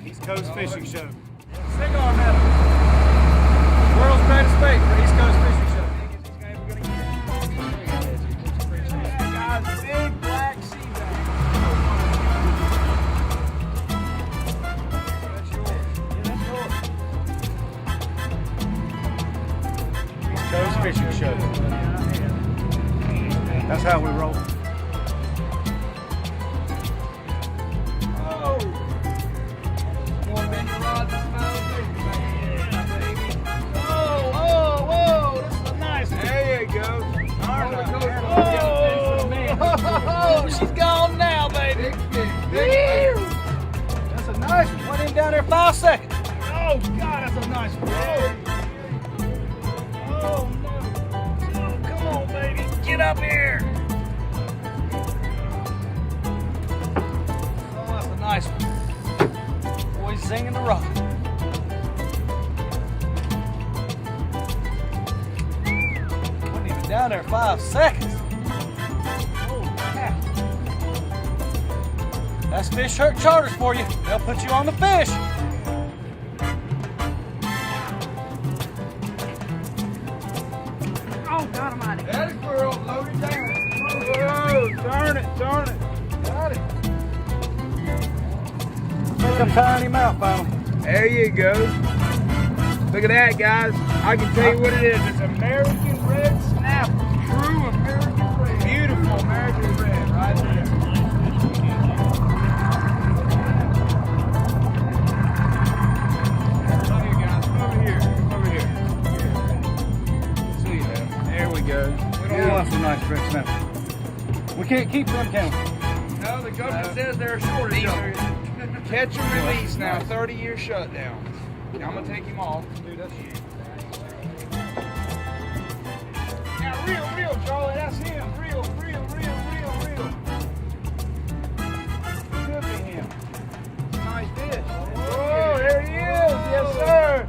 East Coast Fishing Show. Cigar Myrtle. World's greatest bait for East Coast Fishing Show. Biggest guy we're gonna get. Yeah, guys, big black sea bass. That's yours. Yeah, that's yours. East Coast Fishing Show. That's how we roll. Oh, she's gone now, baby. Big. That's a nice one. Went in down there 5 seconds. Oh, God, that's a nice one. Oh, no. Oh, come on, baby. Get up here. Oh, that's a nice one. Boy's singing the rock. Wasn't even down there 5 seconds. That's Fish Hook Charters for you. They'll put you on the fish. Oh, God almighty. That is girl, load it down. Whoa, turn it. Got it. Make a tiny mouth on them. There you go. Look at that, guys. I can tell you what it is. It's American red snapper. True American red. Beautiful American red right there. That's a nice red snapper. We can't keep them, can we? No, the government says they're a shortage of them. Catch and release now, 30-year shutdown. I'm going to take him off. Dude, that's now, real, Charlie, that's him. Real. Could be him. Nice fish. Oh, there he is. Yes, sir.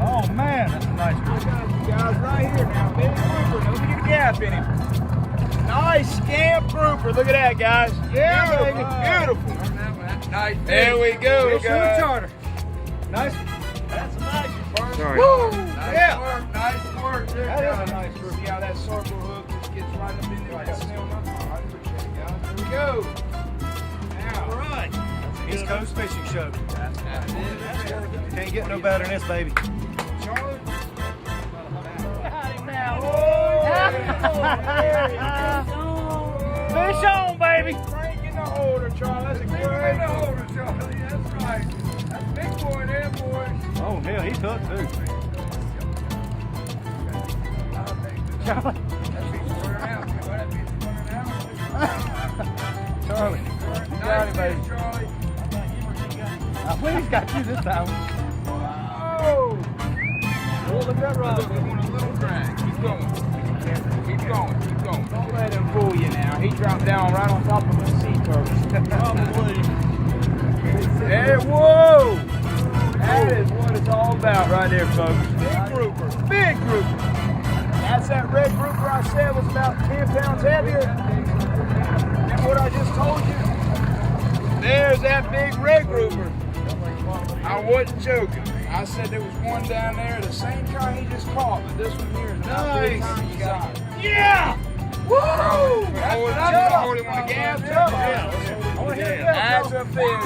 Oh man, that's a nice I got you guys right here now. Big grouper. Look at the gap in him. Nice scamp grouper. Look at that, guys. Yeah, baby. Beautiful. Nice. There we go, Fish Hook guys. Charter. Nice. That's a nice one. Sorry. Woo! Nice work, nice work. There, That guys. is a nice group. See how that circle hook just gets right up in there like a snail nut? Oh, I appreciate it, guys. There we go. Now. All right. East Coast Fishing Show. That's it. Can't get no better than this, baby. Charlie. Fish on, baby. Crank in the holder, Charlie. That's a Big good in the holder, Charlie. That's right. That's big boy there, boy. Oh, hell, he's hooked too. Charlie. That beats running out. Boy, that beats running out. Charlie. You got it, baby. Charlie. I think he's got you this time. Oh! Oh, look at that rod. Look, we're going a little drag. Keep going. Keep going. Don't let him fool you now. He dropped down right on top of the sea turtle. Probably. Hey, whoa! That is what it's all about right there, folks. Big grouper. That's that red grouper I said was about 10 pounds heavier than what I just told you. There's that big red grouper. I wasn't joking. I said there was one down there, the same kind he just caught, but this one here is Nice. size. Yeah! Woo! Hold him on the gas. That's a fish.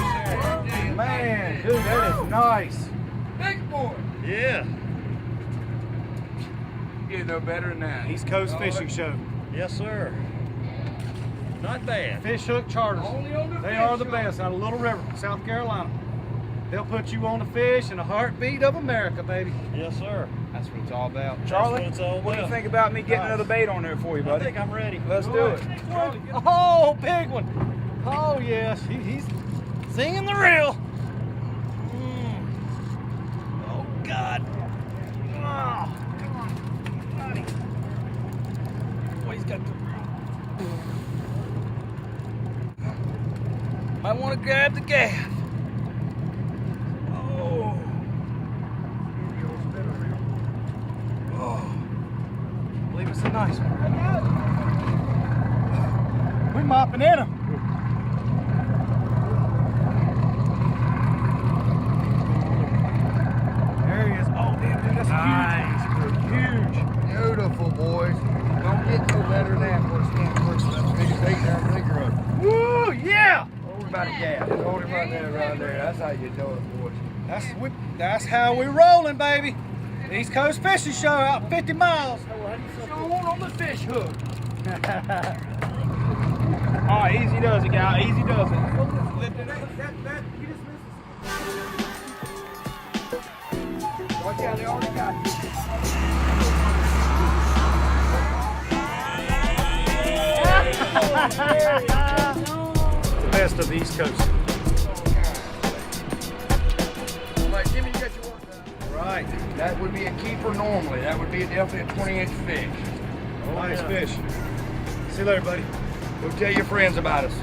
Man, dude, that is nice. Big boy. Yeah. Get no better than that. East Coast Fishing Show. Yes, sir. Not bad. Fish Hook Charters. Only on the They fish are the show. best out of Little River, South Carolina. They'll put you on the fish in a heartbeat of America, baby. Yes, sir. That's what it's all about. Charlie, What do you think about me getting another bait on there for you, I buddy? think I'm ready. Let's do it. Oh, big one. Oh, yes. He's singing the reel. Oh, God. Oh, come on, buddy. Boy, he's got the reel. Might want to grab the gaff. Oh. Oh. I believe it's a nice one. We're mopping in them. out of gas. Just hold him right there, right there. That's how you do it, boys. That's how we rolling, baby. East Coast Fishing Show out 50 miles. Show on the fish hook. All right, easy does it, guy. Easy does it. Watch out, they already got you. The best of the East Coast. Like, Jimmy, you got your work done. Right. That would be a keeper normally. That would be definitely a 20-inch fish. Nice fish. See you later, buddy. Go tell your friends about us.